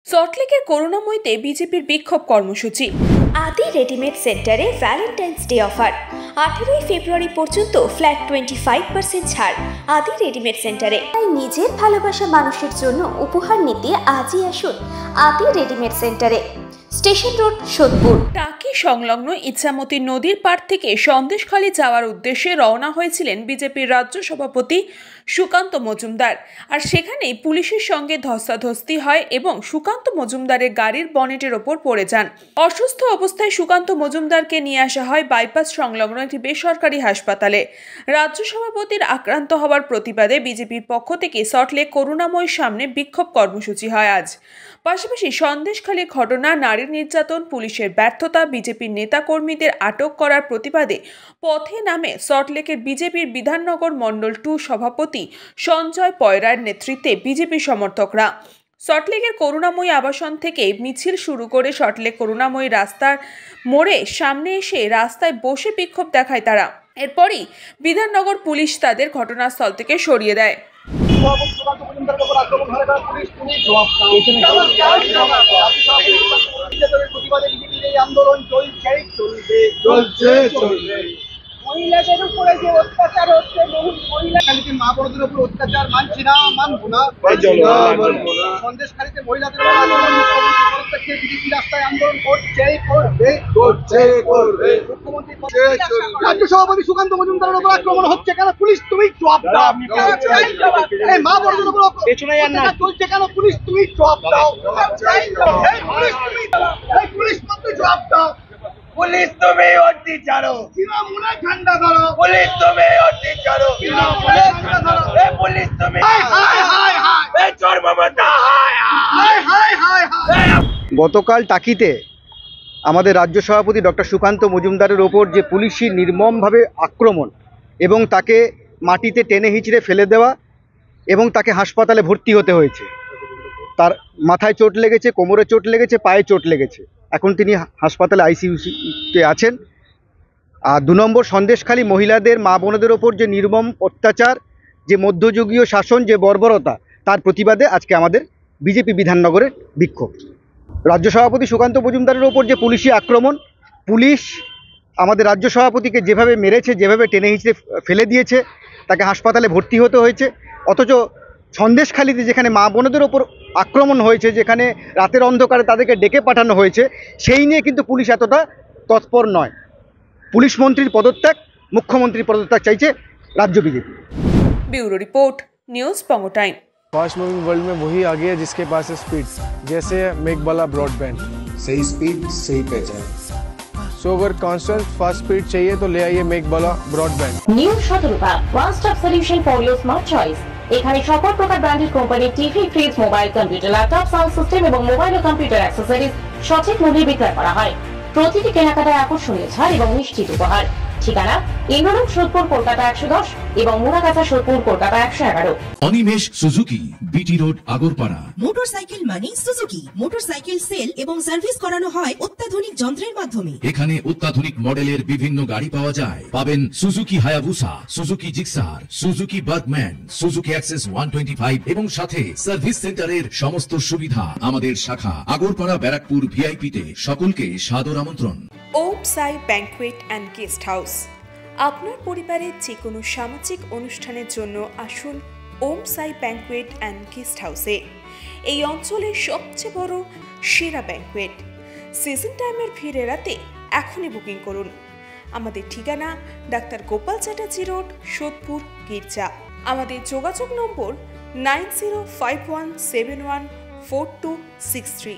সল্টলেকের করুণাময়ীতে বিজেপির বিক্ষোভ কর্মসূচি। আদি রেডিমেড সেন্টারে ভ্যালেন্টাইন্স ডে অফার 18 ফেব্রুয়ারি পর্যন্ত ফ্ল্যাট 25% ছাড় আদি রেডিমেড সেন্টারে। তাই নিজের ভালোবাসা মানুষের জন্য উপহার নিতে আজই আসুন আদি রেডিমেড সেন্টারে, স্টেশন রোড, সোদপুর। টাকি সংলগ্ন ইচ্ছামতি নদীর পাড় থেকে সন্দেশখালী যাওয়ার উদ্দেশ্যে রওনা হয়েছিলেন বিজেপির রাজ্য সভাপতি সুকান্ত মজুমদার। আর সেখানেই পুলিশের সঙ্গে ধস্তাধস্তি হয় এবং সুকান্ত মজুমদারের গাড়ির বনেটের ওপর পড়ে যান। অসুস্থ অবস্থায় সুকান্ত মজুমদারকে নিয়ে আসা হয় বাইপাস সংলগ্ন একটি বেসরকারি হাসপাতালে। রাজ্য সভাপতির আক্রান্ত হওয়ার প্রতিবাদে বিজেপির পক্ষ থেকে সল্টলেক করুণাময়ীর সামনে বিক্ষোভ কর্মসূচি হয় আজ। পাশাপাশি সন্দেশখালী ঘটনা, নারী নির্যাতন, পুলিশের ব্যর্থতা, বিজেপির নেতাকর্মীদের আটক করার প্রতিবাদে পথে নামে সল্টলেকের বিজেপির বিধাননগর মণ্ডল 2 সভাপতি সঞ্জয় পয়রার নেতৃত্বে বিজেপি সমর্থকরা। সল্টলেকের করুণাময়ী আবাসন থেকে মিছিল শুরু করে সল্টলেক করুণাময়ী রাস্তার মোড়ে সামনে এসে রাস্তায় বসে বিক্ষোভ দেখায় তারা। এরপরই বিধাননগর পুলিশ তাদের ঘটনাস্থল থেকে সরিয়ে দেয়। আন্দোলন মহিলাদের উপরে যে অত্যাচার হচ্ছে, বহু মহিলাখালীতে মা বড়দের উপর অত্যাচার মানছি না, মানবো না। সন্দেশখালীতে মহিলাদের বিজেপি রাস্তায় আন্দোলন করছে, করবে। মুখ্যমন্ত্রী রাজ্য সভাপতি সুকান্ত মজুমদারের উপর আক্রমণ হচ্ছে কেন? পুলিশ তুমি জবাব দাও। মা বড়দের উপর চলছে কেন? পুলিশ তুমি জবাব দাও। পুলিশ মন্ত্রী জবাব দাও। পুলিশ তুমি অর্থী ছাড়ো, তৃণমূলে ঠান্ডা ধরো। পুলিশ তুমি অর্থী ছাড়ো, তৃণমূলে ঠান্ডা ধরো। পুলিশ তুমি গতকাল টাকিতে আমাদের রাজ্য সভাপতি ডক্টর সুকান্ত মজুমদারের ওপর যে পুলিশি নির্মমভাবে আক্রমণ এবং তাকে মাটিতে টেনে হিঁচড়ে ফেলে দেওয়া এবং তাকে হাসপাতালে ভর্তি হতে হয়েছে। তার মাথায় চোট লেগেছে, কোমরে চোট লেগেছে, পায়ে চোট লেগেছে। এখন তিনি হাসপাতালে আইসিইউতে আছেন। আর 2 নম্বর, সন্দেশখালী মহিলাদের, মা বোনদের ওপর যে নির্মম অত্যাচার, যে মধ্যযুগীয় শাসন, যে বর্বরতা, তার প্রতিবাদে আজকে আমাদের বিজেপি বিধাননগরের বিক্ষোভ। রাজ্য সভাপতি সুকান্ত মজুমদারের ওপর যে পুলিশি আক্রমণ, পুলিশ আমাদের রাজ্য সভাপতিকে যেভাবে মেরেছে, যেভাবে টেনে হিঁচড়ে ফেলে দিয়েছে, তাকে হাসপাতালে ভর্তি হতে হয়েছে। অথচ সন্দেশখালীতে যেখানে মা বোনদের ওপর আক্রমণ হয়েছে, যেখানে রাতের অন্ধকারে তাদেরকে ডেকে পাঠানো হয়েছে, সেই নিয়ে কিন্তু পুলিশ এতটা তৎপর নয়। পুলিশ মন্ত্রীর পদত্যাগ, মুখ্যমন্ত্রীর পদত্যাগ চাইছে রাজ্য বিজেপি। ব্যুরো রিপোর্ট, নিউজ পঙ্গো টাইম। फास्ट मूविंग वर्ल्ड में वही आगे है जिसके पास है स्पीड, जैसे मेघबाला ब्रॉडबैंड। सही स्पीड, सही पहचान। सो अगर कांस्टेंट फास्ट स्पीड चाहिए तो ले आइए Meghbala broadband. New Shatarupa one stop solution for your smart choice. এখানে সকল প্রকার ব্র্যান্ডেড কোম্পানির TV, fridge, mobile, computer, laptop, sound system এবং মোবাইল ও কম্পিউটার অ্যাক্সেসরিজ সঠিক মূল্যে বিক্রয় করা হয়। প্রতিটি কেনাকাটায় আকর্ষণীয় ছাড় এবং নিশ্চিত উপহার। ঠিকানা ইন্দ্রলোক, সোদপুর, কলকাতা 110 এবং Muragachha, Sodepur, Kolkata 111। Animesh Suzuki, BT road, Agarpara. Motorcycle মানে সুজুকি। মোটরসাইকেল সেল এবং সার্ভিস করানো হয় অত্যাধুনিক যন্ত্রের মাধ্যমে। এখানে অত্যাধুনিক মডেলের বিভিন্ন গাড়ি পাওয়া যায়। পাবেন Suzuki Hayabusa, Suzuki Gixxer, Suzuki Bergman, Suzuki access 125 এবং সাথে সার্ভিস সেন্টারের সমস্ত সুবিধা। আমাদের শাখা আগরপাড়া, ব্যারাকপুর ভিআইপি তে। সকলকে সাদর আমন্ত্রণ। ওম সাই ব্যাংকুয়েট অ্যান্ড গেস্ট হাউস। আপনার পরিবারের যে কোনো সামাজিক অনুষ্ঠানের জন্য আসুন ওম সাই ব্যাংকুয়েট অ্যান্ড গেস্ট হাউসে। এই অঞ্চলের সবচেয়ে বড় সেরা ব্যাংকুয়েট। সিজন টাইমের ভিড় এড়াতে এখনই বুকিং করুন। আমাদের ঠিকানা ডাক্তার গোপাল চ্যাটার্জি রোড, সোদপুর, গির্জা। আমাদের যোগাযোগ নম্বর 9051714263।